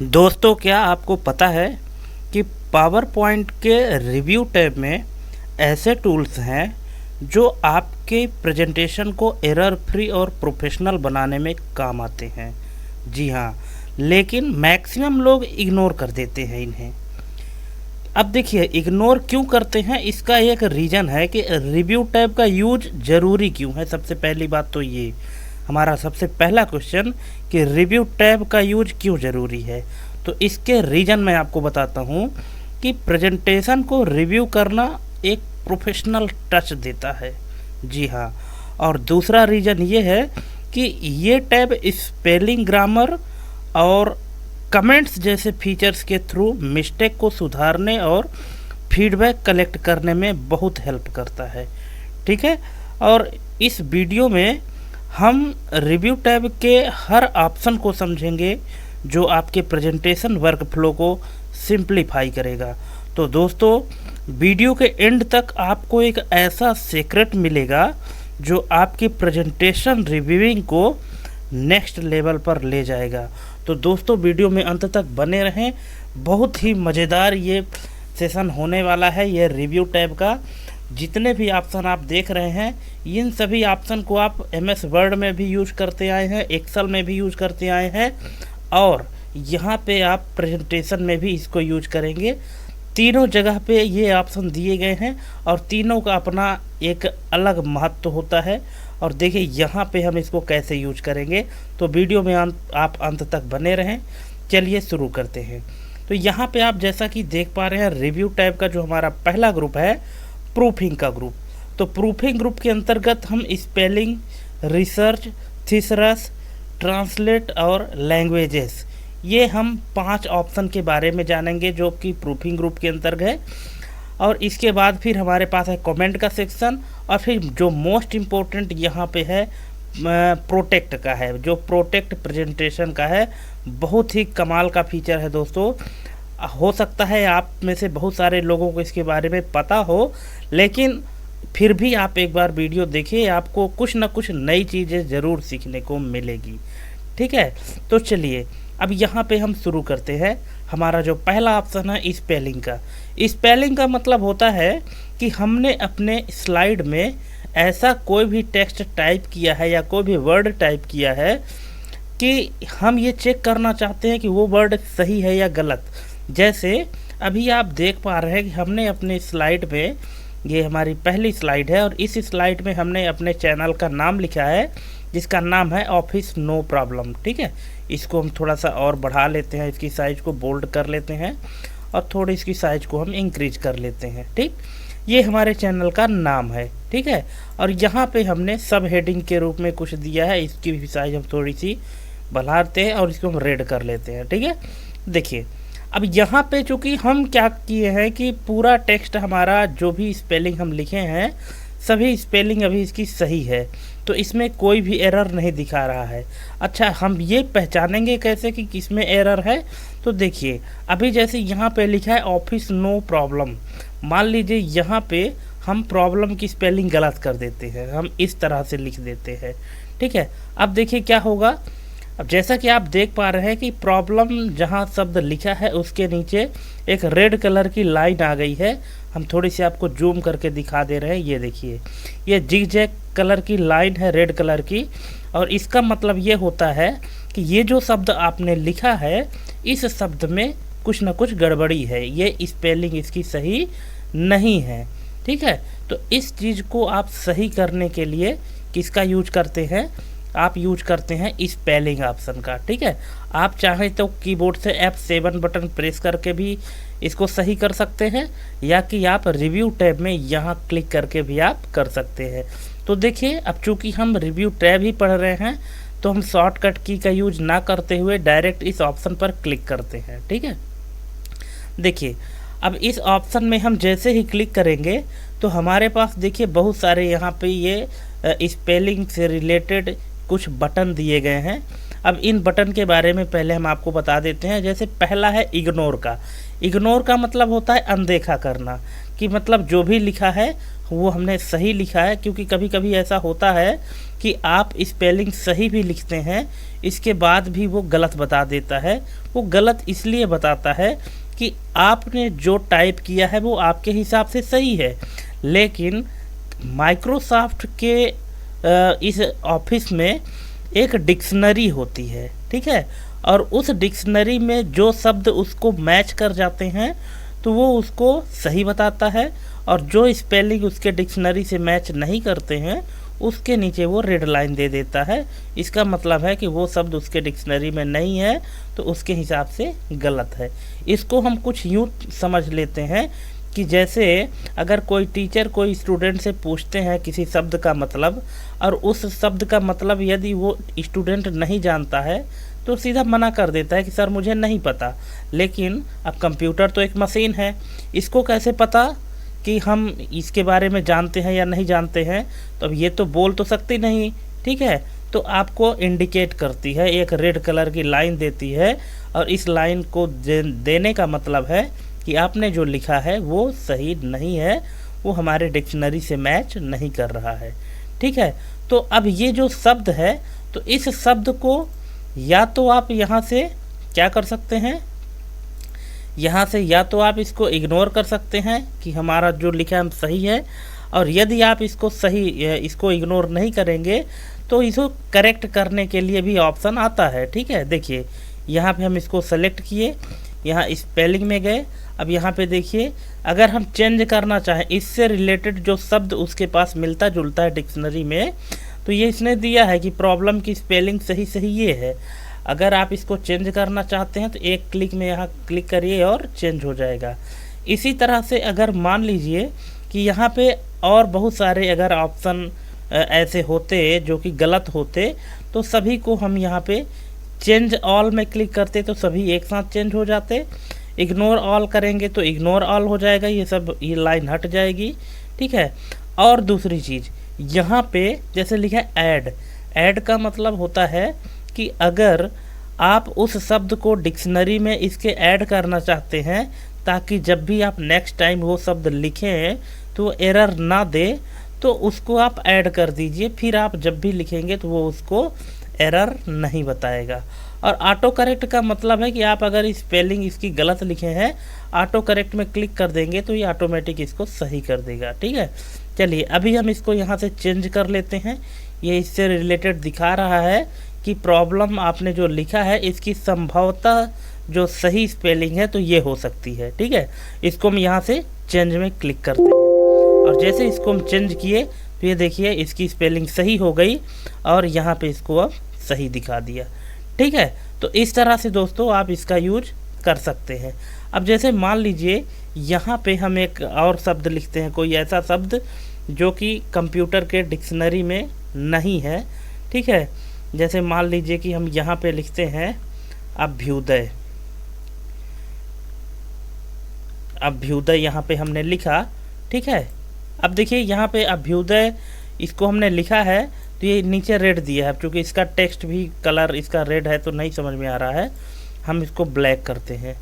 दोस्तों, क्या आपको पता है कि पावर पॉइंट के रिव्यू टैब में ऐसे टूल्स हैं जो आपके प्रेजेंटेशन को एरर फ्री और प्रोफेशनल बनाने में काम आते हैं। जी हाँ, लेकिन मैक्सिमम लोग इग्नोर कर देते हैं इन्हें। अब देखिए, इग्नोर क्यों करते हैं, इसका एक रीज़न है कि रिव्यू टैब का यूज ज़रूरी क्यों है। सबसे पहली बात तो ये हमारा सबसे पहला क्वेश्चन कि रिव्यू टैब का यूज क्यों ज़रूरी है। तो इसके रीज़न मैं आपको बताता हूँ कि प्रेजेंटेशन को रिव्यू करना एक प्रोफेशनल टच देता है। जी हाँ, और दूसरा रीज़न ये है कि ये टैब स्पेलिंग, ग्रामर और कमेंट्स जैसे फीचर्स के थ्रू मिस्टेक को सुधारने और फीडबैक कलेक्ट करने में बहुत हेल्प करता है। ठीक है, और इस वीडियो में हम रिव्यू टैब के हर ऑप्शन को समझेंगे जो आपके प्रेजेंटेशन वर्कफ्लो को सिंप्लीफाई करेगा। तो दोस्तों, वीडियो के एंड तक आपको एक ऐसा सीक्रेट मिलेगा जो आपकी प्रेजेंटेशन रिव्यूइंग को नेक्स्ट लेवल पर ले जाएगा। तो दोस्तों, वीडियो में अंत तक बने रहें, बहुत ही मज़ेदार ये सेशन होने वाला है। ये रिव्यू टैब का जितने भी ऑप्शन आप देख रहे हैं, इन सभी ऑप्शन को आप MS वर्ड में भी यूज करते आए हैं, एक्सेल में भी यूज करते आए हैं और यहाँ पे आप प्रेजेंटेशन में भी इसको यूज करेंगे। तीनों जगह पे ये ऑप्शन दिए गए हैं और तीनों का अपना एक अलग महत्व होता है। और देखिए यहाँ पे हम इसको कैसे यूज करेंगे, तो वीडियो में आप अंत तक बने रहें। चलिए शुरू करते हैं। तो यहाँ पे आप जैसा कि देख पा रहे हैं, रिव्यू टैब का जो हमारा पहला ग्रुप है प्रूफिंग का ग्रुप। तो प्रूफिंग ग्रुप के अंतर्गत हम स्पेलिंग, रिसर्च, थीसरस, ट्रांसलेट और लैंग्वेजेस, ये हम 5 ऑप्शन के बारे में जानेंगे जो कि प्रूफिंग ग्रुप के अंतर्गत है। और इसके बाद फिर हमारे पास है कमेंट का सेक्शन और फिर जो मोस्ट इम्पोर्टेंट यहाँ पे है प्रोटेक्ट का है, जो प्रोटेक्ट प्रेजेंटेशन का है। बहुत ही कमाल का फीचर है दोस्तों। हो सकता है आप में से बहुत सारे लोगों को इसके बारे में पता हो, लेकिन फिर भी आप एक बार वीडियो देखिए, आपको कुछ ना कुछ नई चीज़ें ज़रूर सीखने को मिलेगी। ठीक है, तो चलिए अब यहाँ पे हम शुरू करते हैं। हमारा जो पहला ऑप्शन है स्पेलिंग का। स्पेलिंग का मतलब होता है कि हमने अपने स्लाइड में ऐसा कोई भी टेक्स्ट टाइप किया है या कोई भी वर्ड टाइप किया है कि हम ये चेक करना चाहते हैं कि वो वर्ड सही है या गलत। जैसे अभी आप देख पा रहे हैं कि हमने अपने स्लाइड में, ये हमारी पहली स्लाइड है और इस स्लाइड में हमने अपने चैनल का नाम लिखा है जिसका नाम है ऑफिस नो प्रॉब्लम। ठीक है, इसको हम थोड़ा सा और बढ़ा लेते हैं, इसकी साइज़ को बोल्ड कर लेते हैं और थोड़ी इसकी साइज़ को हम इंक्रीज कर लेते हैं। ठीक, ये हमारे चैनल का नाम है। ठीक है, और यहाँ पे हमने सब हेडिंग के रूप में कुछ दिया है, इसकी भी साइज़ हम थोड़ी सी बढ़ाते हैं और इसको हम रेड कर लेते हैं। ठीक है, देखिए अब यहाँ पे चूँकि हम क्या किए हैं कि पूरा टेक्स्ट हमारा जो भी स्पेलिंग हम लिखे हैं, सभी स्पेलिंग अभी इसकी सही है, तो इसमें कोई भी एरर नहीं दिखा रहा है। अच्छा, हम ये पहचानेंगे कैसे कि किसमें एरर है? तो देखिए अभी जैसे यहाँ पे लिखा है ऑफिस नो प्रॉब्लम, मान लीजिए यहाँ पे हम प्रॉब्लम की स्पेलिंग गलत कर देते हैं, हम इस तरह से लिख देते हैं। ठीक है, अब देखिए क्या होगा। अब जैसा कि आप देख पा रहे हैं कि प्रॉब्लम जहां शब्द लिखा है उसके नीचे एक रेड कलर की लाइन आ गई है। हम थोड़ी सी आपको जूम करके दिखा दे रहे हैं, ये देखिए, ये जिगजैग कलर की लाइन है रेड कलर की। और इसका मतलब ये होता है कि ये जो शब्द आपने लिखा है, इस शब्द में कुछ ना कुछ गड़बड़ी है, ये स्पेलिंग इसकी सही नहीं है। ठीक है, तो इस चीज़ को आप सही करने के लिए किसका यूज करते हैं? आप यूज करते हैं स्पेलिंग ऑप्शन का। ठीक है, आप चाहें तो कीबोर्ड से F7 बटन प्रेस करके भी इसको सही कर सकते हैं, या कि आप रिव्यू टैब में यहाँ क्लिक करके भी आप कर सकते हैं। तो देखिए, अब चूंकि हम रिव्यू टैब ही पढ़ रहे हैं तो हम शॉर्टकट की का यूज ना करते हुए डायरेक्ट इस ऑप्शन पर क्लिक करते हैं। ठीक है, देखिए अब इस ऑप्शन में हम जैसे ही क्लिक करेंगे तो हमारे पास देखिए बहुत सारे यहाँ पे ये स्पेलिंग से रिलेटेड कुछ बटन दिए गए हैं। अब इन बटन के बारे में पहले हम आपको बता देते हैं। जैसे पहला है इग्नोर का। इग्नोर का मतलब होता है अनदेखा करना, कि मतलब जो भी लिखा है वो हमने सही लिखा है, क्योंकि कभी कभी ऐसा होता है कि आप स्पेलिंग सही भी लिखते हैं, इसके बाद भी वो गलत बता देता है। वो गलत इसलिए बताता है कि आपने जो टाइप किया है वो आपके हिसाब से सही है, लेकिन माइक्रोसॉफ्ट के इस ऑफिस में एक डिक्शनरी होती है, ठीक है, और उस डिक्शनरी में जो शब्द उसको मैच कर जाते हैं तो वो उसको सही बताता है, और जो स्पेलिंग उसके डिक्शनरी से मैच नहीं करते हैं उसके नीचे वो रेड लाइन दे देता है। इसका मतलब है कि वो शब्द उसके डिक्शनरी में नहीं है, तो उसके हिसाब से गलत है। इसको हम कुछ यूँ समझ लेते हैं कि जैसे अगर कोई टीचर कोई स्टूडेंट से पूछते हैं किसी शब्द का मतलब, और उस शब्द का मतलब यदि वो स्टूडेंट नहीं जानता है तो सीधा मना कर देता है कि सर मुझे नहीं पता। लेकिन अब कंप्यूटर तो एक मशीन है, इसको कैसे पता कि हम इसके बारे में जानते हैं या नहीं जानते हैं? तो अब ये तो बोल तो सकती नहीं, ठीक है, तो आपको इंडिकेट करती है, एक रेड कलर की लाइन देती है, और इस लाइन को देने का मतलब है कि आपने जो लिखा है वो सही नहीं है, वो हमारे डिक्शनरी से मैच नहीं कर रहा है, ठीक है। तो अब ये जो शब्द है, तो इस शब्द को या तो आप यहाँ से क्या कर सकते हैं, यहाँ से या तो आप इसको इग्नोर कर सकते हैं कि हमारा जो लिखा है हम सही है, और यदि आप इसको इग्नोर नहीं करेंगे तो इसको करेक्ट करने के लिए भी ऑप्शन आता है, ठीक है। देखिए यहाँ पे हम इसको सेलेक्ट किए, यहाँ स्पेलिंग में गए, अब यहाँ पे देखिए अगर हम चेंज करना चाहें इससे रिलेटेड जो शब्द उसके पास मिलता जुलता है डिक्शनरी में, तो ये इसने दिया है कि प्रॉब्लम की स्पेलिंग सही ये है। अगर आप इसको चेंज करना चाहते हैं तो एक क्लिक में यहाँ क्लिक करिए और चेंज हो जाएगा। इसी तरह से अगर मान लीजिए कि यहाँ पे और बहुत सारे अगर ऑप्शन ऐसे होते जो कि गलत होते, तो सभी को हम यहाँ पे चेंज ऑल में क्लिक करते तो सभी एक साथ चेंज हो जाते। इग्नोर ऑल करेंगे तो इग्नोर ऑल हो जाएगा, ये लाइन हट जाएगी, ठीक है। और दूसरी चीज़ यहाँ पे जैसे लिखा है ऐड का मतलब होता है कि अगर आप उस शब्द को डिक्शनरी में इसके ऐड करना चाहते हैं ताकि जब भी आप नेक्स्ट टाइम वो शब्द लिखें तो एरर ना दे, तो उसको आप ऐड कर दीजिए, फिर आप जब भी लिखेंगे तो वो उसको एरर नहीं बताएगा। और ऑटो करेक्ट का मतलब है कि आप अगर स्पेलिंग इसकी गलत लिखे हैं, ऑटो करेक्ट में क्लिक कर देंगे तो ये ऑटोमेटिक इसको सही कर देगा, ठीक है। चलिए अभी हम इसको यहाँ से चेंज कर लेते हैं। ये इससे रिलेटेड दिखा रहा है कि प्रॉब्लम आपने जो लिखा है इसकी संभवतः जो सही स्पेलिंग है तो ये हो सकती है, ठीक है। इसको हम यहाँ से चेंज में क्लिक करते हैं, और जैसे इसको हम चेंज किए तो ये देखिए इसकी स्पेलिंग सही हो गई, और यहाँ पे इसको अब सही दिखा दिया, ठीक है। तो इस तरह से दोस्तों आप इसका यूज कर सकते हैं। अब जैसे मान लीजिए यहाँ पे हम एक और शब्द लिखते हैं, कोई ऐसा शब्द जो कि कंप्यूटर के डिक्शनरी में नहीं है, ठीक है। जैसे मान लीजिए कि हम यहाँ पे लिखते हैं अभ्युदय। अभ्युदय यहाँ पे हमने लिखा, ठीक है। अब देखिए यहाँ पे अभ्युदय इसको हमने लिखा है तो ये नीचे रेड दिया है, क्योंकि इसका टेक्स्ट भी कलर इसका रेड है तो नहीं समझ में आ रहा है, हम इसको ब्लैक करते हैं,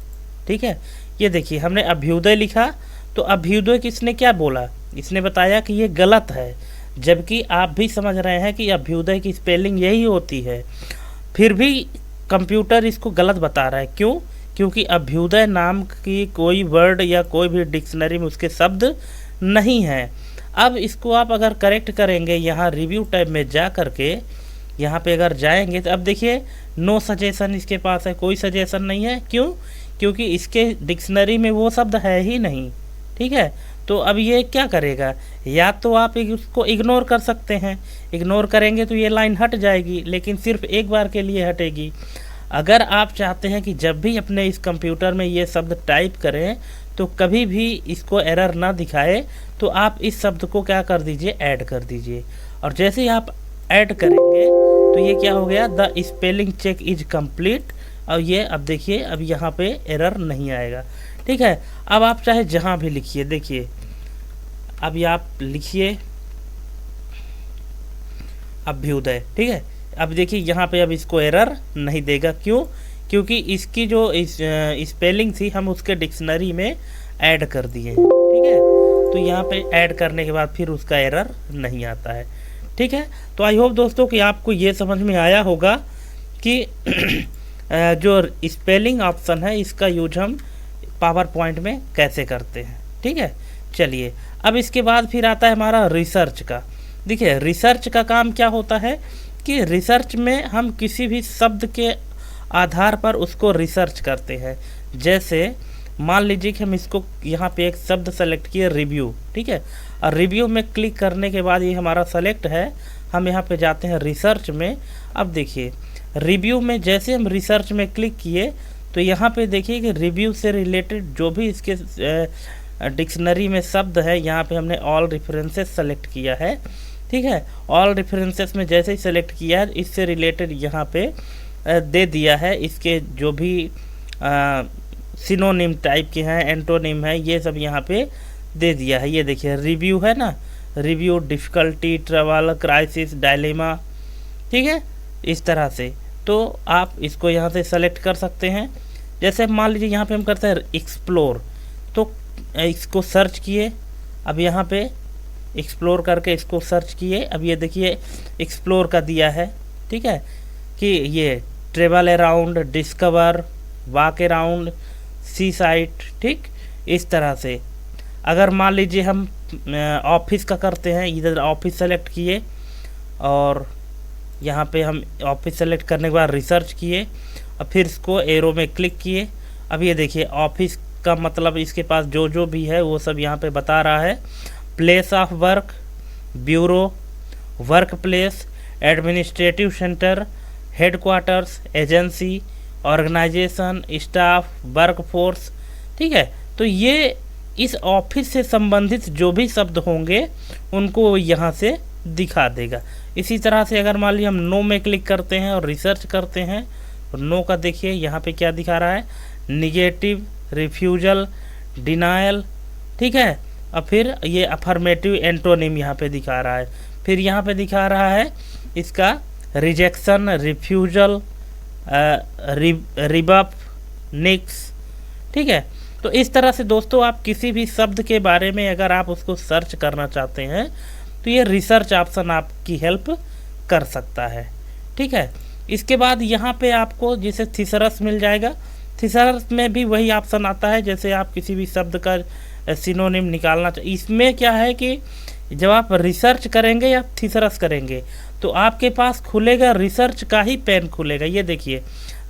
ठीक है। ये देखिए हमने अभ्युदय लिखा, तो अभ्युदय किसने क्या बोला, इसने बताया कि ये गलत है, जबकि आप भी समझ रहे हैं कि अभ्युदय की स्पेलिंग यही होती है, फिर भी कंप्यूटर इसको गलत बता रहा है। क्यों? क्योंकि अभ्युदय नाम की कोई वर्ड या कोई भी डिक्शनरी में उसके शब्द नहीं है। अब इसको आप अगर करेक्ट करेंगे यहाँ रिव्यू टैब में जा करके, यहाँ पे अगर जाएंगे तो अब देखिए नो सजेशन इसके पास है, कोई सजेशन नहीं है। क्यों? क्योंकि इसके डिक्शनरी में वो शब्द है ही नहीं, ठीक है। तो अब ये क्या करेगा, या तो आप उसको इग्नोर कर सकते हैं, इग्नोर करेंगे तो ये लाइन हट जाएगी, लेकिन सिर्फ एक बार के लिए हटेगी। अगर आप चाहते हैं कि जब भी अपने इस कंप्यूटर में ये शब्द टाइप करें तो कभी भी इसको एरर ना दिखाए, तो आप इस शब्द को क्या कर दीजिए, ऐड कर दीजिए। और जैसे ही आप ऐड करेंगे तो ये क्या हो गया, the spelling check is complete, और ये अब देखिए अब यहाँ पे एरर नहीं आएगा, ठीक है। अब आप चाहे जहाँ भी लिखिए, देखिए अब ये आप लिखिए अभ्युदय, ठीक है। अब देखिए यहाँ पे अब इसको एरर नहीं देगा, क्यों? क्योंकि इसकी जो स्पेलिंग थी हम उसके डिक्शनरी में ऐड कर दिए हैं, ठीक है। तो यहाँ पे ऐड करने के बाद फिर उसका एरर नहीं आता है, ठीक है। तो आई होप दोस्तों कि आपको ये समझ में आया होगा कि जो स्पेलिंग ऑप्शन है इसका यूज हम पावर पॉइंट में कैसे करते हैं, ठीक है। चलिए अब इसके बाद फिर आता है हमारा रिसर्च का। देखिए रिसर्च का काम क्या होता है कि रिसर्च में हम किसी भी शब्द के आधार पर उसको रिसर्च करते हैं। जैसे मान लीजिए कि हम इसको यहाँ पे एक शब्द सेलेक्ट किए रिव्यू, ठीक है। और रिव्यू में क्लिक करने के बाद ये हमारा सेलेक्ट है, हम यहाँ पे जाते हैं रिसर्च में। अब देखिए रिव्यू में जैसे हम रिसर्च में क्लिक किए तो यहाँ पे देखिए कि रिव्यू से रिलेटेड जो भी इसके डिक्शनरी में शब्द है यहाँ पे हमने ऑल रेफरेंसेस सेलेक्ट किया है, ठीक है। ऑल रेफरेंसेस में जैसे ही सेलेक्ट किया है इससे रिलेटेड यहाँ पे दे दिया है, इसके जो भी सिनोनिम टाइप के हैं, एंटोनिम है, ये सब यहाँ पे दे दिया है। ये देखिए रिव्यू है ना, review, difficulty, trouble, crisis, dilemma, ठीक है, इस तरह से। तो आप इसको यहाँ से सेलेक्ट कर सकते हैं। जैसे मान लीजिए यहाँ पे हम करते हैं एक्सप्लोर, तो इसको सर्च किए, अब यहाँ पे एक्सप्लोर करके इसको सर्च किए, अब ये देखिए एक्सप्लोर का दिया है, ठीक है, कि ये travel around, discover, walk around, see sight, ठीक, इस तरह से। अगर मान लीजिए हम ऑफिस का करते हैं, इधर ऑफिस सेलेक्ट किए और यहाँ पे हम ऑफिस सेलेक्ट करने के बाद रिसर्च किए और फिर इसको एरो में क्लिक किए। अब ये देखिए ऑफिस का मतलब इसके पास जो जो भी है वो सब यहाँ पे बता रहा है। Place of work, bureau, work place, administrative centre, headquarters, agency, organisation, staff, work force, ठीक है। तो ये इस ऑफिस से संबंधित जो भी शब्द होंगे उनको यहाँ से दिखा देगा। इसी तरह से अगर मान लीजिए हम नो में क्लिक करते हैं और रिसर्च करते हैं तो नो का देखिए यहाँ पे क्या दिखा रहा है, निगेटिव, रिफ्यूजल, डिनायल, ठीक है। और फिर ये अफर्मेटिव एंटोनिम यहाँ पे दिखा रहा है। फिर यहाँ पे दिखा रहा है इसका रिजेक्शन, रिफ्यूजल, रिबफ, निक्स, ठीक है। तो इस तरह से दोस्तों आप किसी भी शब्द के बारे में अगर आप उसको सर्च करना चाहते हैं तो ये रिसर्च ऑप्शन आपकी हेल्प कर सकता है, ठीक है। इसके बाद यहाँ पे आपको जैसे थिसरस मिल जाएगा। थिसरस में भी वही ऑप्शन आता है, जैसे आप किसी भी शब्द का सिनोनिम निकालना चाहिए। इसमें क्या है कि जब आप रिसर्च करेंगे या थिसरस करेंगे तो आपके पास खुलेगा रिसर्च का ही पेन खुलेगा। ये देखिए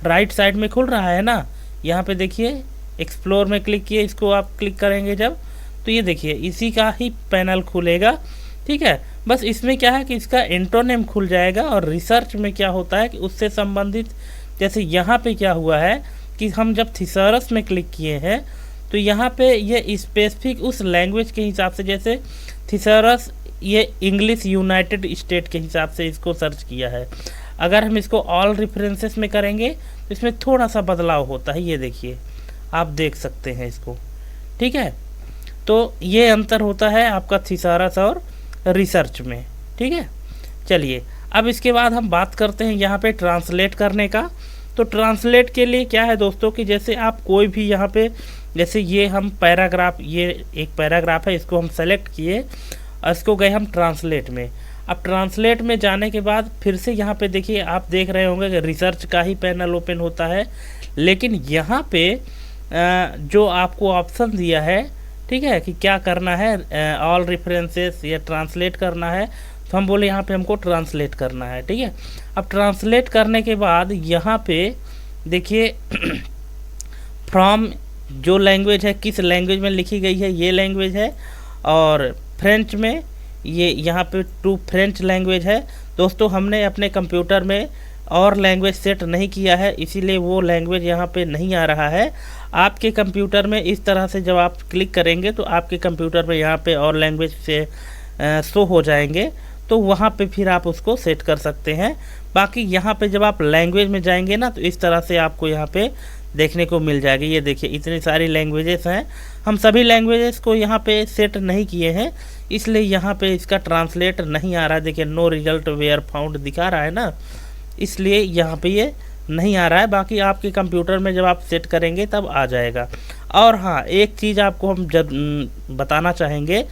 राइट साइड में खुल रहा है ना, यहाँ पे देखिए एक्सप्लोर में क्लिक किए, इसको आप क्लिक करेंगे जब तो ये देखिए इसी का ही पैनल खुलेगा, ठीक है। बस इसमें क्या है कि इसका एंटोनिम खुल जाएगा। और रिसर्च में क्या होता है कि उससे संबंधित, जैसे यहाँ पे क्या हुआ है कि हम जब थिसरस में क्लिक किए हैं तो यहाँ पे ये स्पेसिफिक उस लैंग्वेज के हिसाब से, जैसे थिसरस ये इंग्लिश यूनाइटेड स्टेट के हिसाब से इसको सर्च किया है। अगर हम इसको ऑल रेफरेंसेस में करेंगे तो इसमें थोड़ा सा बदलाव होता है, ये देखिए आप देख सकते हैं इसको, ठीक है। तो ये अंतर होता है आपका थिसरस और रिसर्च में, ठीक है। चलिए अब इसके बाद हम बात करते हैं यहाँ पे ट्रांसलेट करने का। तो ट्रांसलेट के लिए क्या है दोस्तों कि जैसे आप कोई भी यहाँ पे, जैसे ये हम पैराग्राफ, ये एक पैराग्राफ है, इसको हम सेलेक्ट किए और इसको गए हम ट्रांसलेट में। अब ट्रांसलेट में जाने के बाद फिर से यहाँ पे देखिए आप देख रहे होंगे कि रिसर्च का ही पैनल ओपन होता है, लेकिन यहाँ पे जो आपको ऑप्शन दिया है, ठीक है, कि क्या करना है, ऑल रेफरेंसेस या ट्रांसलेट करना है, तो हम बोले यहाँ पे हमको ट्रांसलेट करना है, ठीक है। अब ट्रांसलेट करने के बाद यहाँ पे देखिए फ्रॉम जो लैंग्वेज है, किस लैंग्वेज में लिखी गई है ये लैंग्वेज है, और फ्रेंच में ये यहाँ पे टू फ्रेंच लैंग्वेज है। दोस्तों हमने अपने कंप्यूटर में और लैंग्वेज सेट नहीं किया है, इसीलिए वो लैंग्वेज यहाँ पे नहीं आ रहा है। आपके कंप्यूटर में इस तरह से जब आप क्लिक करेंगे तो आपके कंप्यूटर में यहाँ पे और लैंग्वेज से शो हो जाएंगे, तो वहाँ पे फिर आप उसको सेट कर सकते हैं। बाकी यहाँ पे जब आप लैंग्वेज में जाएंगे ना तो इस तरह से आपको यहाँ पे देखने को मिल जाएगी। ये देखिए इतनी सारी लैंग्वेजेस हैं, हम सभी लैंग्वेजेस को यहाँ पे सेट नहीं किए हैं, इसलिए यहाँ पे इसका ट्रांसलेट नहीं आ रहा है। देखिए नो रिजल्ट वेयर फाउंड दिखा रहा है ना, इसलिए यहाँ पे ये नहीं आ रहा है। बाकी आपके कंप्यूटर में जब आप सेट करेंगे तब आ जाएगा। और हाँ, एक चीज़ आपको हम बताना चाहेंगे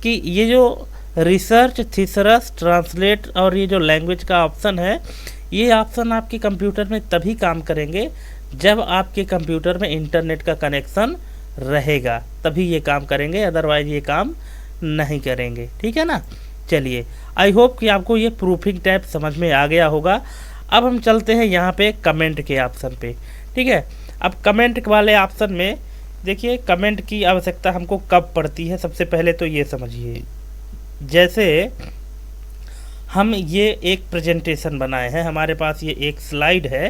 कि ये जो रिसर्च, थीसरस, ट्रांसलेट और ये जो लैंग्वेज का ऑप्शन है, ये ऑप्शन आपके कंप्यूटर में तभी काम करेंगे जब आपके कंप्यूटर में इंटरनेट का कनेक्शन रहेगा, तभी ये काम करेंगे, अदरवाइज ये काम नहीं करेंगे। ठीक है ना। चलिए, आई होप कि आपको ये प्रूफिंग टैब समझ में आ गया होगा। अब हम चलते हैं यहाँ पे कमेंट के ऑप्शन पे। ठीक है, अब कमेंट वाले ऑप्शन में देखिए, कमेंट की आवश्यकता हमको कब पड़ती है। सबसे पहले तो ये समझिए, जैसे हम ये एक प्रेजेंटेशन बनाए हैं, हमारे पास ये एक स्लाइड है,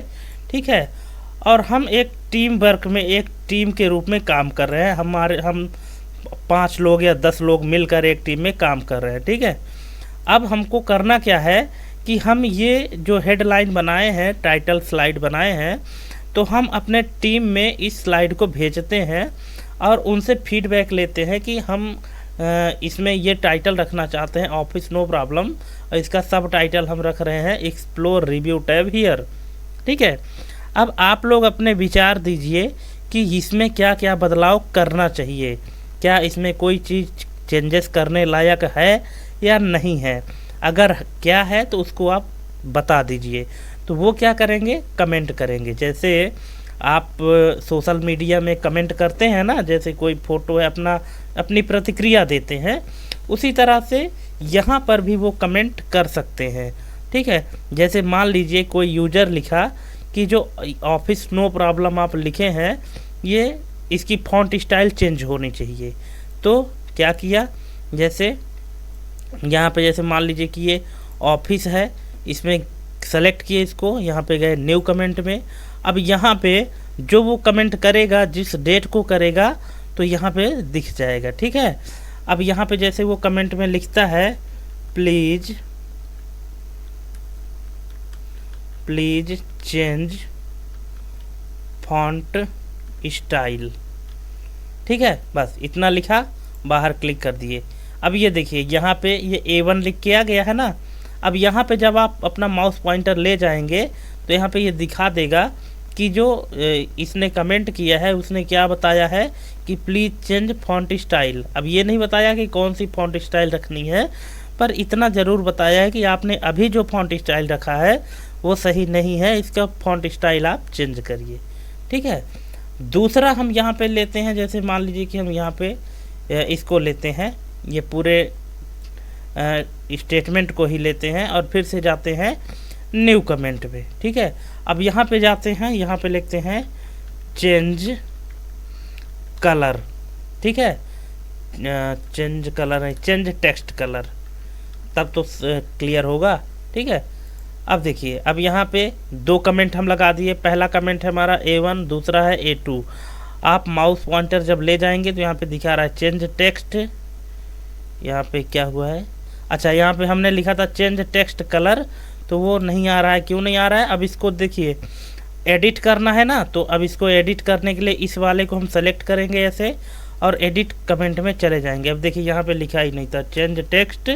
ठीक है, और हम एक टीम वर्क में, एक टीम के रूप में काम कर रहे हैं। हम 5 लोग या 10 लोग मिलकर एक टीम में काम कर रहे हैं। ठीक है, अब हमको करना क्या है कि हम ये जो हेडलाइन बनाए हैं, टाइटल स्लाइड बनाए हैं, तो हम अपने टीम में इस स्लाइड को भेजते हैं और उनसे फीडबैक लेते हैं कि हम इसमें ये टाइटल रखना चाहते हैं, ऑफिस नो प्रॉब्लम, और इसका सब टाइटल हम रख रहे हैं एक्सप्लोर रिव्यू टैब हियर। ठीक है, अब आप लोग अपने विचार दीजिए कि इसमें क्या क्या बदलाव करना चाहिए, क्या इसमें कोई चीज़ चेंजेस करने लायक है या नहीं है। अगर क्या है तो उसको आप बता दीजिए। तो वो क्या करेंगे, कमेंट करेंगे। जैसे आप सोशल मीडिया में कमेंट करते हैं ना, जैसे कोई फ़ोटो है, अपनी प्रतिक्रिया देते हैं, उसी तरह से यहाँ पर भी वो कमेंट कर सकते हैं। ठीक है, जैसे मान लीजिए कोई यूजर लिखा कि जो ऑफिस नो प्रॉब्लम आप लिखे हैं, ये इसकी फॉन्ट स्टाइल चेंज होनी चाहिए। तो क्या किया, जैसे यहाँ पे जैसे मान लीजिए कि ये ऑफिस है, इसमें सेलेक्ट किए इसको, यहाँ पे गए न्यू कमेंट में। अब यहाँ पे जो वो कमेंट करेगा, जिस डेट को करेगा, तो यहाँ पे दिख जाएगा। ठीक है, अब यहाँ पे जैसे वो कमेंट में लिखता है प्लीज चेंज फॉन्ट स्टाइल। ठीक है, बस इतना लिखा, बाहर क्लिक कर दिए। अब ये देखिए, यहाँ पे ये A1 लिख के आ गया है ना। अब यहाँ पे जब आप अपना माउस पॉइंटर ले जाएंगे तो यहाँ पे ये दिखा देगा कि जो इसने कमेंट किया है उसने क्या बताया है कि प्लीज़ चेंज फॉन्ट स्टाइल। अब ये नहीं बताया कि कौन सी फॉन्ट स्टाइल रखनी है, पर इतना ज़रूर बताया है कि आपने अभी जो फॉन्ट स्टाइल रखा है वो सही नहीं है, इसका फॉन्ट स्टाइल आप चेंज करिए। ठीक है, दूसरा हम यहाँ पे लेते हैं, जैसे मान लीजिए कि हम यहाँ पे इसको लेते हैं, ये पूरे स्टेटमेंट को ही लेते हैं और फिर से जाते हैं न्यू कमेंट पे। ठीक है, अब यहाँ पे जाते हैं, यहाँ पे लिखते हैं चेंज कलर। ठीक है, चेंज कलर है, चेंज टेक्स्ट कलर, तब तो क्लियर होगा। ठीक है, अब देखिए, अब यहाँ पे 2 कमेंट हम लगा दिए। पहला कमेंट है हमारा A1, दूसरा है A2। आप माउस पॉइंटर जब ले जाएंगे तो यहाँ पे दिखा रहा है चेंज टेक्स्ट। यहाँ पे क्या हुआ है, अच्छा, यहाँ पे हमने लिखा था चेंज टेक्स्ट कलर, तो वो नहीं आ रहा है। क्यों नहीं आ रहा है, अब इसको देखिए, एडिट करना है ना, तो अब इसको एडिट करने के लिए इस वाले को हम सेलेक्ट करेंगे ऐसे, और एडिट कमेंट में चले जाएंगे। अब देखिए, यहाँ पे लिखा ही नहीं था चेंज टेक्स्ट,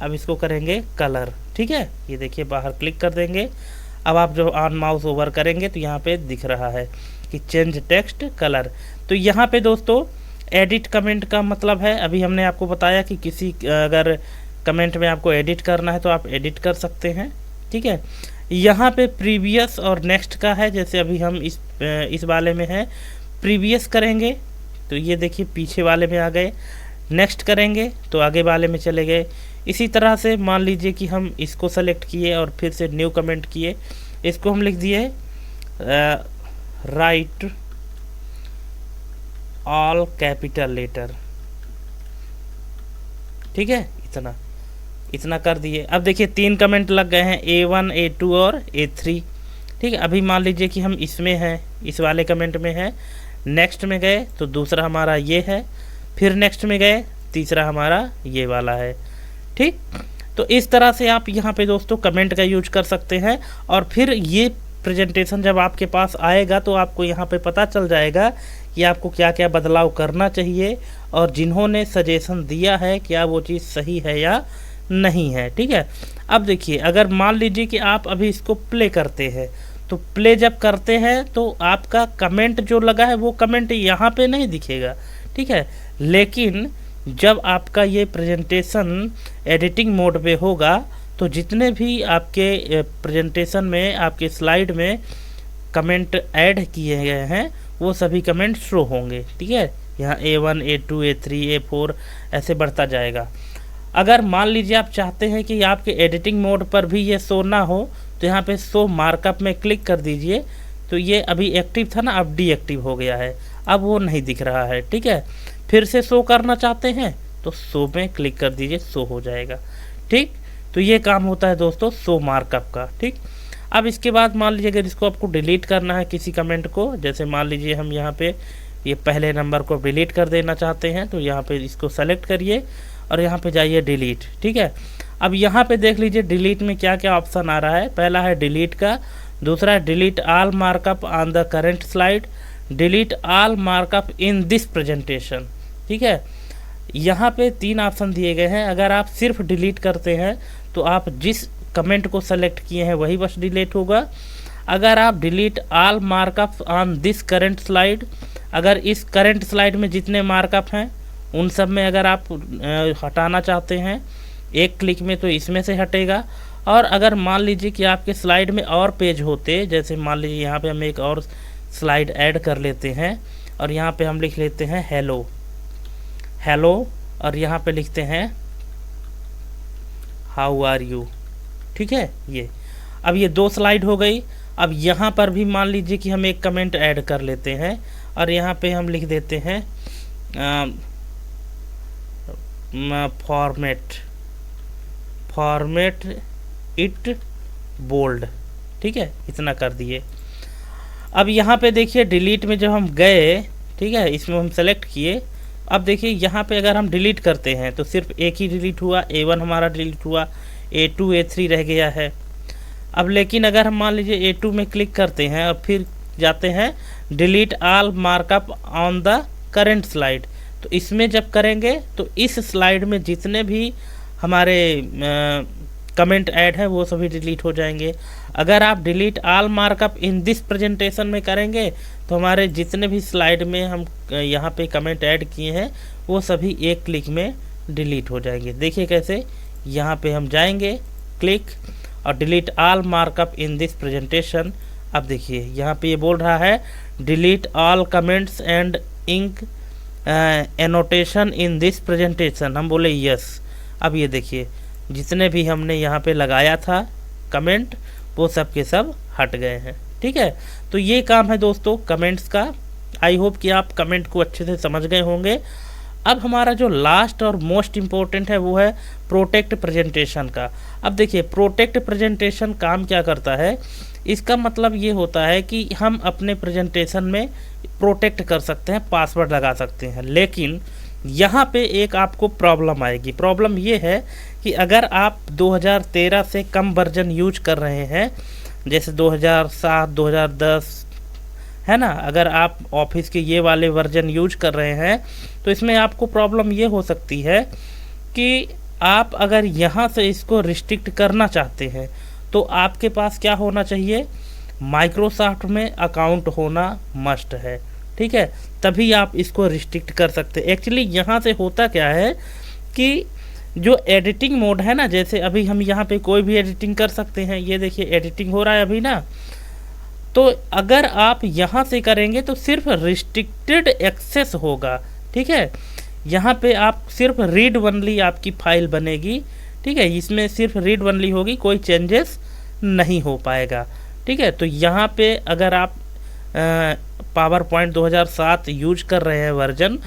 अब इसको करेंगे कलर। ठीक है, ये देखिए, बाहर क्लिक कर देंगे। अब आप जो ऑन माउस ओवर करेंगे तो यहाँ पे दिख रहा है कि चेंज टेक्स्ट कलर। तो यहाँ पे दोस्तों एडिट कमेंट का मतलब है, अभी हमने आपको बताया कि किसी अगर कमेंट में आपको एडिट करना है तो आप एडिट कर सकते हैं। ठीक है, यहाँ पे प्रीवियस और नेक्स्ट का है, जैसे अभी हम इस वाले में है, प्रीवियस करेंगे तो ये देखिए पीछे वाले में आ गए, नेक्स्ट करेंगे तो आगे वाले में चले गए। इसी तरह से मान लीजिए कि हम इसको सेलेक्ट किए और फिर से न्यू कमेंट किए, इसको हम लिख दिए राइट ऑल कैपिटल लेटर। ठीक है, इतना कर दिए। अब देखिए 3 कमेंट लग गए हैं, A1, A2 और A3। ठीक है, अभी मान लीजिए कि हम इसमें हैं, इस वाले कमेंट में है, नेक्स्ट में गए तो दूसरा हमारा ये है, फिर नेक्स्ट में गए, तीसरा हमारा ये वाला है। ठीक, तो इस तरह से आप यहाँ पे दोस्तों कमेंट का यूज कर सकते हैं। और फिर ये प्रेजेंटेशन जब आपके पास आएगा तो आपको यहाँ पे पता चल जाएगा कि आपको क्या क्या बदलाव करना चाहिए, और जिन्होंने सजेशन दिया है क्या वो चीज़ सही है या नहीं है। ठीक है, अब देखिए अगर मान लीजिए कि आप अभी इसको प्ले करते हैं, तो प्ले जब करते हैं तो आपका कमेंट जो लगा है वो कमेंट यहाँ पे नहीं दिखेगा। ठीक है, लेकिन जब आपका ये प्रेजेंटेशन एडिटिंग मोड पे होगा तो जितने भी आपके प्रेजेंटेशन में आपके स्लाइड में कमेंट ऐड किए गए हैं वो सभी कमेंट शो होंगे। ठीक है, यहाँ A1 A2 A3 A4 ऐसे बढ़ता जाएगा। अगर मान लीजिए आप चाहते हैं कि आपके एडिटिंग मोड पर भी ये शो ना हो तो यहाँ पे शो मार्कअप में क्लिक कर दीजिए। तो ये अभी एक्टिव था ना, अब डीएक्टिव हो गया है, अब वो नहीं दिख रहा है। ठीक है, फिर से शो करना चाहते हैं तो शो में क्लिक कर दीजिए, शो हो जाएगा। ठीक, तो ये काम होता है दोस्तों शो मार्कअप का। ठीक, अब इसके बाद मान लीजिए अगर इसको आपको डिलीट करना है किसी कमेंट को, जैसे मान लीजिए हम यहाँ पे ये पहले नंबर को डिलीट कर देना चाहते हैं, तो यहाँ पे इसको सेलेक्ट करिए और यहाँ पे जाइए डिलीट। ठीक है, अब यहाँ पे देख लीजिए डिलीट में क्या क्या ऑप्शन आ रहा है। पहला है डिलीट का, दूसरा है delete all markup on the current slide, delete all markup in this presentation. ठीक है, यहाँ पे 3 ऑप्शन दिए गए हैं। अगर आप सिर्फ डिलीट करते हैं तो आप जिस कमेंट को सेलेक्ट किए हैं वही बस डिलीट होगा। अगर आप delete all markup on this current slide, अगर इस करेंट स्लाइड में जितने मार्कअप हैं उन सब में अगर आप हटाना चाहते हैं एक क्लिक में तो इसमें से हटेगा। और अगर मान लीजिए कि आपके स्लाइड में और पेज होते, जैसे मान लीजिए यहाँ पे हम एक और स्लाइड ऐड कर लेते हैं और यहाँ पे हम लिख लेते हैं हेलो हेलो और यहाँ पे लिखते हैं हाउ आर यू। ठीक है, ये अब ये 2 स्लाइड हो गई। अब यहाँ पर भी मान लीजिए कि हम एक कमेंट ऐड कर लेते हैं और यहाँ पे हम लिख देते हैं फॉर्मेट इट बोल्ड। ठीक है, इतना कर दिए। अब यहाँ पे देखिए डिलीट में जब हम गए, ठीक है, इसमें हम सेलेक्ट किए। अब देखिए यहाँ पे अगर हम डिलीट करते हैं तो सिर्फ एक ही डिलीट हुआ, A1 हमारा डिलीट हुआ, A2 A3 रह गया है। अब लेकिन अगर हम मान लीजिए A2 में क्लिक करते हैं और फिर जाते हैं delete all markup on the current slide, तो इसमें जब करेंगे तो इस स्लाइड में जितने भी हमारे कमेंट ऐड है वो सभी डिलीट हो जाएंगे। अगर आप delete all markup in this presentation में करेंगे तो हमारे जितने भी स्लाइड में हम यहाँ पे कमेंट ऐड किए हैं वो सभी एक क्लिक में डिलीट हो जाएंगे। देखिए कैसे, यहाँ पे हम जाएंगे क्लिक और delete all markup in this presentation. अब देखिए यहाँ पे ये बोल रहा है delete all comments and ink annotation in this presentation, हम बोले यस। अब ये देखिए जितने भी हमने यहाँ पे लगाया था कमेंट वो सब के सब हट गए हैं। ठीक है, तो ये काम है दोस्तों कमेंट्स का। आई होप कि आप कमेंट को अच्छे से समझ गए होंगे। अब हमारा जो लास्ट और मोस्ट इम्पोर्टेंट है वो है प्रोटेक्ट प्रेजेंटेशन का। अब देखिए प्रोटेक्ट प्रेजेंटेशन काम क्या करता है, इसका मतलब ये होता है कि हम अपने प्रेजेंटेशन में प्रोटेक्ट कर सकते हैं, पासवर्ड लगा सकते हैं। लेकिन यहाँ पे एक आपको प्रॉब्लम आएगी। प्रॉब्लम ये है कि अगर आप 2013 से कम वर्जन यूज कर रहे हैं, जैसे 2007 2010 है ना, अगर आप ऑफिस के ये वाले वर्जन यूज कर रहे हैं तो इसमें आपको प्रॉब्लम ये हो सकती है कि आप अगर यहाँ से इसको रिस्ट्रिक्ट करना चाहते हैं तो आपके पास क्या होना चाहिए, माइक्रोसॉफ्ट में अकाउंट होना मस्ट है। ठीक है, तभी आप इसको रिस्ट्रिक्ट कर सकते हैं। एक्चुअली यहाँ से होता क्या है कि जो एडिटिंग मोड है ना, जैसे अभी हम यहाँ पे कोई भी एडिटिंग कर सकते हैं, ये देखिए एडिटिंग हो रहा है अभी ना, तो अगर आप यहाँ से करेंगे तो सिर्फ रिस्ट्रिक्टेड एक्सेस होगा। ठीक है, यहाँ पे आप सिर्फ रीड ओनली आपकी फाइल बनेगी। ठीक है, इसमें सिर्फ रीड ओनली होगी, कोई चेंजेस नहीं हो पाएगा। ठीक है, तो यहाँ पे अगर आप पावर पॉइंट 2007 यूज कर रहे हैं वर्जन,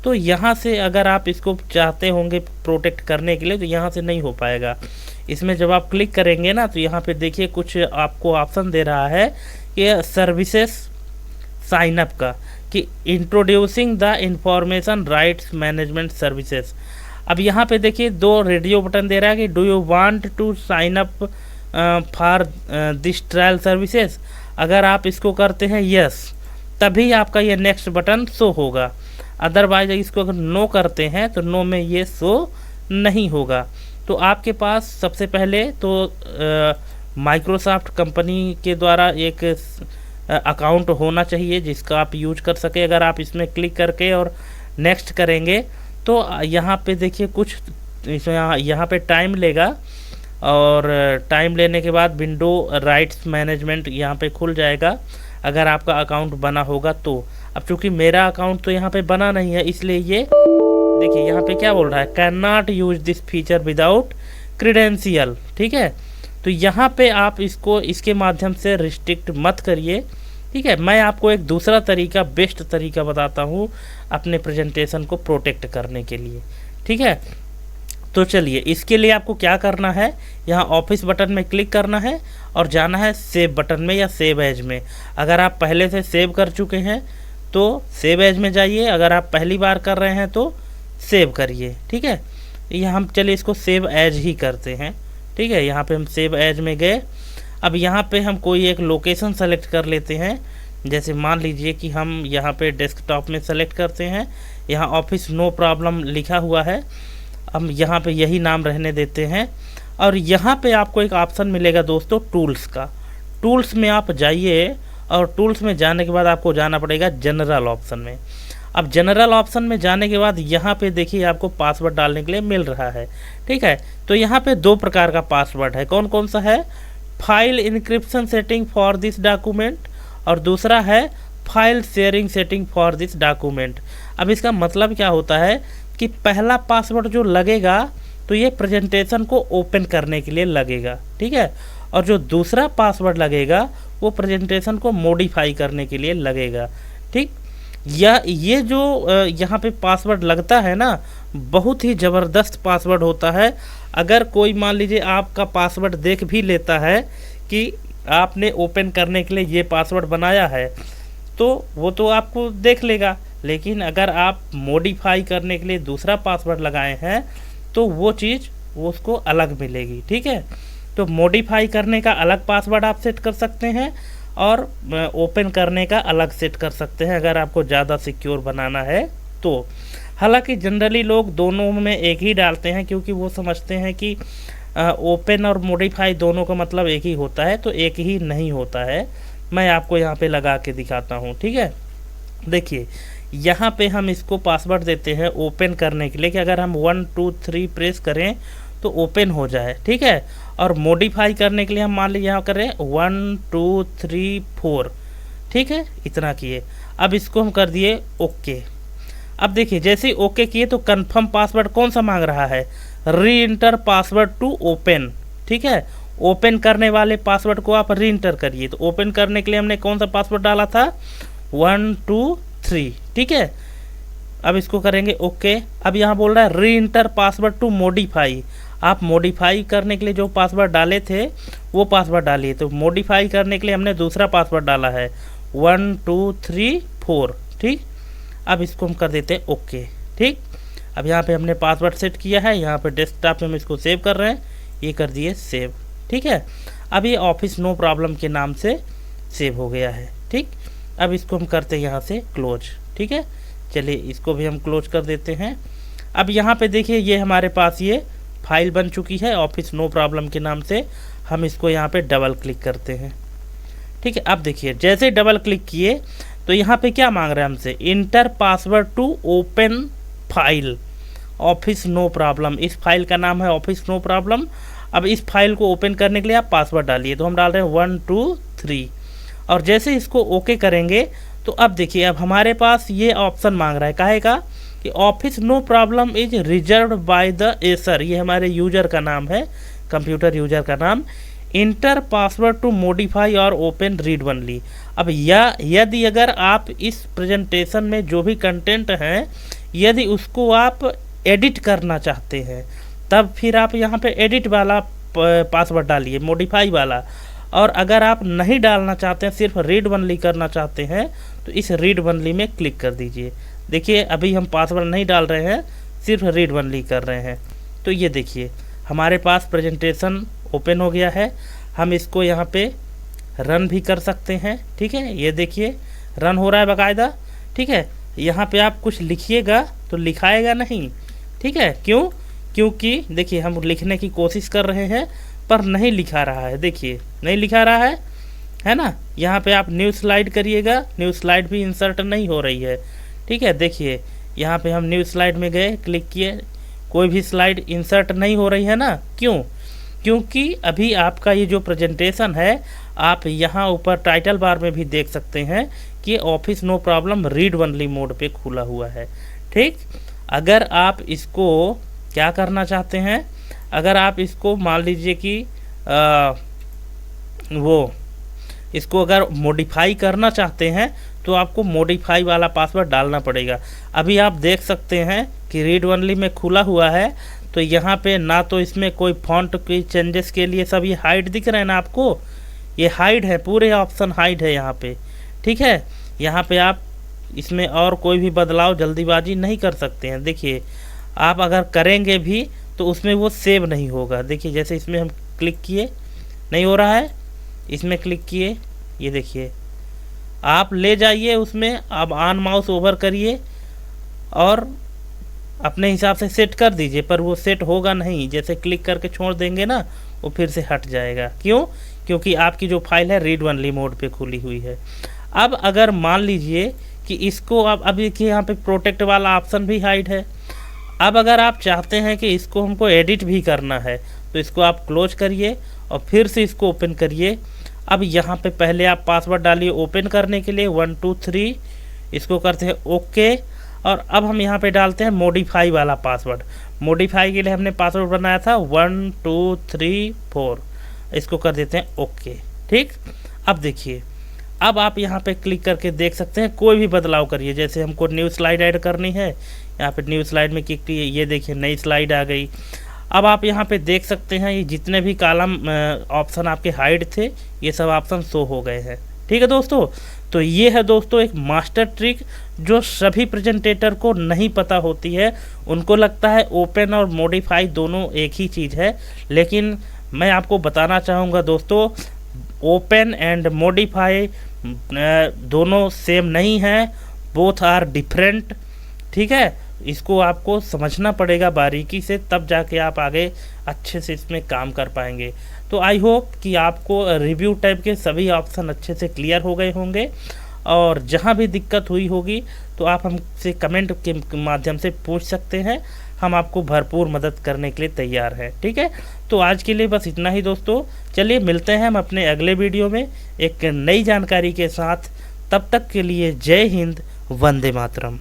तो यहाँ से अगर आप इसको चाहते होंगे प्रोटेक्ट करने के लिए तो यहाँ से नहीं हो पाएगा। इसमें जब आप क्लिक करेंगे ना तो यहाँ पे देखिए कुछ आपको ऑप्शन दे रहा है कि सर्विसेज साइन अप का, कि introducing the information rights management services. अब यहाँ पे देखिए 2 रेडियो बटन दे रहा है कि do you want to sign up for this trial services. अगर आप इसको करते हैं यस, तभी आपका ये नेक्स्ट बटन शो होगा। अदरवाइज इसको अगर नो करते हैं तो नो में ये शो नहीं होगा। तो आपके पास सबसे पहले तो माइक्रोसॉफ्ट कंपनी के द्वारा एक अकाउंट होना चाहिए जिसका आप यूज कर सके। अगर आप इसमें क्लिक करके और नेक्स्ट करेंगे तो यहाँ पे देखिए कुछ यहाँ पे टाइम लेगा, और टाइम लेने के बाद विंडो राइट्स मैनेजमेंट यहाँ पे खुल जाएगा अगर आपका अकाउंट बना होगा तो। अब चूंकि मेरा अकाउंट तो यहाँ पे बना नहीं है, इसलिए ये देखिए यहाँ पे क्या बोल रहा है, can not use this feature without credential. ठीक है, तो यहाँ पे आप इसको इसके माध्यम से रिस्ट्रिक्ट मत करिए। ठीक है, मैं आपको एक दूसरा तरीका, बेस्ट तरीका बताता हूँ अपने प्रेजेंटेशन को प्रोटेक्ट करने के लिए। ठीक है, तो चलिए इसके लिए आपको क्या करना है, यहाँ ऑफिस बटन में क्लिक करना है और जाना है सेव बटन में या सेव एज में। अगर आप पहले से सेव कर चुके हैं तो सेव एज में जाइए, अगर आप पहली बार कर रहे हैं तो सेव करिए। ठीक है, ये हम चलिए इसको सेव एज ही करते हैं। ठीक है, यहाँ पे हम सेव एज में गए। अब यहाँ पे हम कोई एक लोकेशन सेलेक्ट कर लेते हैं, जैसे मान लीजिए कि हम यहाँ पे डेस्कटॉप में सेलेक्ट करते हैं, यहाँ ऑफिस नो प्रॉब्लम लिखा हुआ है, हम यहाँ पे यही नाम रहने देते हैं। और यहाँ पे आपको एक ऑप्शन मिलेगा दोस्तों टूल्स का। टूल्स में आप जाइए और टूल्स में जाने के बाद आपको जाना पड़ेगा जनरल ऑप्शन में। अब जनरल ऑप्शन में जाने के बाद यहाँ पे देखिए आपको पासवर्ड डालने के लिए मिल रहा है। ठीक है, तो यहाँ पे दो प्रकार का पासवर्ड है। कौन कौन सा है, file encryption setting for this document, और दूसरा है file sharing setting for this document. अब इसका मतलब क्या होता है कि पहला पासवर्ड जो लगेगा तो ये प्रेजेंटेशन को ओपन करने के लिए लगेगा। ठीक है, और जो दूसरा पासवर्ड लगेगा वो प्रेजेंटेशन को मॉडिफाई करने के लिए लगेगा। ठीक, या ये जो यहाँ पे पासवर्ड लगता है ना, बहुत ही ज़बरदस्त पासवर्ड होता है। अगर कोई मान लीजिए आपका पासवर्ड देख भी लेता है कि आपने ओपन करने के लिए ये पासवर्ड बनाया है, तो वो तो आपको देख लेगा, लेकिन अगर आप मॉडिफाई करने के लिए दूसरा पासवर्ड लगाए हैं तो वो चीज़ उसको अलग मिलेगी। ठीक है, तो मॉडिफाई करने का अलग पासवर्ड आप सेट कर सकते हैं और ओपन करने का अलग सेट कर सकते हैं अगर आपको ज़्यादा सिक्योर बनाना है तो। हालांकि जनरली लोग दोनों में एक ही डालते हैं, क्योंकि वो समझते हैं कि ओपन और मॉडिफाई दोनों का मतलब एक ही होता है, तो एक ही नहीं होता है। मैं आपको यहाँ पे लगा के दिखाता हूँ। ठीक है, देखिए यहाँ पे हम इसको पासवर्ड देते हैं ओपन करने के लिए कि अगर हम 1 2 3 प्रेस करें तो ओपन हो जाए। ठीक है, और मॉडिफाई करने के लिए हम मान लीजिए यहाँ करें 1 2 3 4। ठीक है, इतना किए। अब इसको हम कर दिए ओके। अब देखिए जैसे ही ओके किए तो कंफर्म पासवर्ड कौन सा मांग रहा है, री इंटर पासवर्ड टू ओपन। ठीक है, ओपन करने वाले पासवर्ड को आप री इंटर करिए। तो ओपन करने के लिए हमने कौन सा पासवर्ड डाला था, 1 2 3। ठीक है, अब इसको करेंगे ओके। अब यहाँ बोल रहा है री इंटर पासवर्ड टू मॉडिफाई। आप मॉडिफाई करने के लिए जो पासवर्ड डाले थे वो पासवर्ड डालिए। तो मॉडिफाई करने के लिए हमने दूसरा पासवर्ड डाला है 1 2 3 4। ठीक, अब इसको हम कर देते हैं ओके। ठीक, अब यहाँ पे हमने पासवर्ड सेट किया है, यहाँ पे डेस्कटॉप पे हम इसको सेव कर रहे हैं, ये कर दिए सेव। ठीक है, अब ये ऑफिस नो प्रॉब्लम के नाम से सेव हो गया है। ठीक, अब इसको हम करते हैं यहाँ से क्लोज। ठीक है, चलिए इसको भी हम क्लोज कर देते हैं। अब यहाँ पे देखिए ये हमारे पास ये फाइल बन चुकी है ऑफिस नो प्रॉब्लम के नाम से। हम इसको यहाँ पे डबल क्लिक करते हैं। ठीक है, अब देखिए जैसे डबल क्लिक किए तो यहाँ पे क्या मांग रहा है हमसे, enter password to open file office no problem. इस फाइल का नाम है ऑफिस नो प्रॉब्लम। अब इस फाइल को ओपन करने के लिए आप पासवर्ड डालिए। तो हम डाल रहे हैं 1 2 3, और जैसे इसको ओके करेंगे तो अब देखिए अब हमारे पास ये ऑप्शन मांग रहा है काहे का, कि office no problem is reserved by the Acer. ये हमारे यूजर का नाम है, कंप्यूटर यूजर का नाम। इंटर पासवर्ड टू मॉडिफाई और ओपन रीड ओनली। अब यदि अगर आप इस प्रेजेंटेशन में जो भी कंटेंट हैं यदि उसको आप एडिट करना चाहते हैं तब फिर आप यहाँ पे एडिट वाला पासवर्ड डालिए, मॉडिफाई वाला। और अगर आप नहीं डालना चाहते हैं, सिर्फ रीड ओनली करना चाहते हैं, तो इस रीड ओनली में क्लिक कर दीजिए। देखिए अभी हम पासवर्ड नहीं डाल रहे हैं, सिर्फ रीड ओनली कर रहे हैं। तो ये देखिए हमारे पास प्रेजेंटेशन ओपन हो गया है। हम इसको यहाँ पे रन भी कर सकते हैं। ठीक है, ये देखिए रन हो रहा है बाकायदा। ठीक है, यहाँ पे आप कुछ लिखिएगा तो लिखाएगा नहीं। ठीक है, क्यों, क्योंकि देखिए हम लिखने की कोशिश कर रहे हैं पर नहीं लिखा रहा है, देखिए नहीं लिखा रहा है ना। यहाँ पे आप न्यू स्लाइड करिएगा, न्यू स्लाइड भी इंसर्ट नहीं हो रही है, ठीक है। देखिए यहाँ पे हम न्यू स्लाइड में गए, क्लिक किए, कोई भी स्लाइड इंसर्ट नहीं हो रही है ना। क्यों? क्योंकि अभी आपका ये जो प्रेजेंटेशन है, आप यहाँ ऊपर टाइटल बार में भी देख सकते हैं कि office no problem read only mode पे खुला हुआ है, ठीक। अगर आप इसको क्या करना चाहते हैं, अगर आप इसको मान लीजिए कि इसको अगर मॉडिफाई करना चाहते हैं तो आपको मॉडिफाई वाला पासवर्ड डालना पड़ेगा। अभी आप देख सकते हैं कि रीड ओनली में खुला हुआ है, तो यहाँ पे ना तो इसमें कोई फॉन्ट की चेंजेस के लिए सब ये हाइड दिख रहे हैं ना आपको, ये हाइड है, पूरे ऑप्शन हाइड है यहाँ पे, ठीक है। यहाँ पे आप इसमें और कोई भी बदलाव जल्दीबाजी नहीं कर सकते हैं। देखिए आप अगर करेंगे भी तो उसमें वो सेव नहीं होगा। देखिए जैसे इसमें हम क्लिक किए, नहीं हो रहा है, इसमें क्लिक किए, ये देखिए आप ले जाइए उसमें, आप ऑन माउस ओवर करिए और अपने हिसाब से सेट कर दीजिए, पर वो सेट होगा नहीं। जैसे क्लिक करके छोड़ देंगे ना, वो फिर से हट जाएगा। क्यों? क्योंकि आपकी जो फाइल है रीड ओनली मोड पे खुली हुई है। अब अगर मान लीजिए कि इसको आप, अब देखिए यहाँ पे प्रोटेक्ट वाला ऑप्शन भी हाइड है। अब अगर आप चाहते हैं कि इसको हमको एडिट भी करना है तो इसको आप क्लोज करिए और फिर से इसको ओपन करिए। अब यहाँ पे पहले आप पासवर्ड डालिए ओपन करने के लिए 1 2 3, इसको करते हैं ओके। और अब हम यहाँ पे डालते हैं मॉडिफाई वाला पासवर्ड। मॉडिफाई के लिए हमने पासवर्ड बनाया था 1 2 3 4, इसको कर देते हैं ओके, ठीक। अब देखिए, अब आप यहाँ पे क्लिक करके देख सकते हैं, कोई भी बदलाव करिए। जैसे हमको न्यू स्लाइड ऐड करनी है, यहाँ पे न्यू स्लाइड में क्लिक किए, ये देखिए नई स्लाइड आ गई। अब आप यहाँ पे देख सकते हैं ये जितने भी कॉलम ऑप्शन आपके हाइड थे, ये सब ऑप्शन शो हो गए हैं, ठीक है दोस्तों। तो ये है दोस्तों एक मास्टर ट्रिक जो सभी प्रेजेंटेटर को नहीं पता होती है। उनको लगता है ओपन और मॉडिफाई दोनों एक ही चीज़ है, लेकिन मैं आपको बताना चाहूँगा दोस्तों, ओपन एंड मॉडिफाई दोनों सेम नहीं है, बोथ आर डिफरेंट, ठीक है। इसको आपको समझना पड़ेगा बारीकी से, तब जाके आप आगे अच्छे से इसमें काम कर पाएंगे। तो आई होप कि आपको रिव्यू टाइप के सभी ऑप्शन अच्छे से क्लियर हो गए होंगे, और जहां भी दिक्कत हुई होगी तो आप हमसे कमेंट के माध्यम से पूछ सकते हैं, हम आपको भरपूर मदद करने के लिए तैयार हैं, ठीक है। तो आज के लिए बस इतना ही दोस्तों, चलिए मिलते हैं हम अपने अगले वीडियो में एक नई जानकारी के साथ। तब तक के लिए जय हिंद, वंदे मातरम।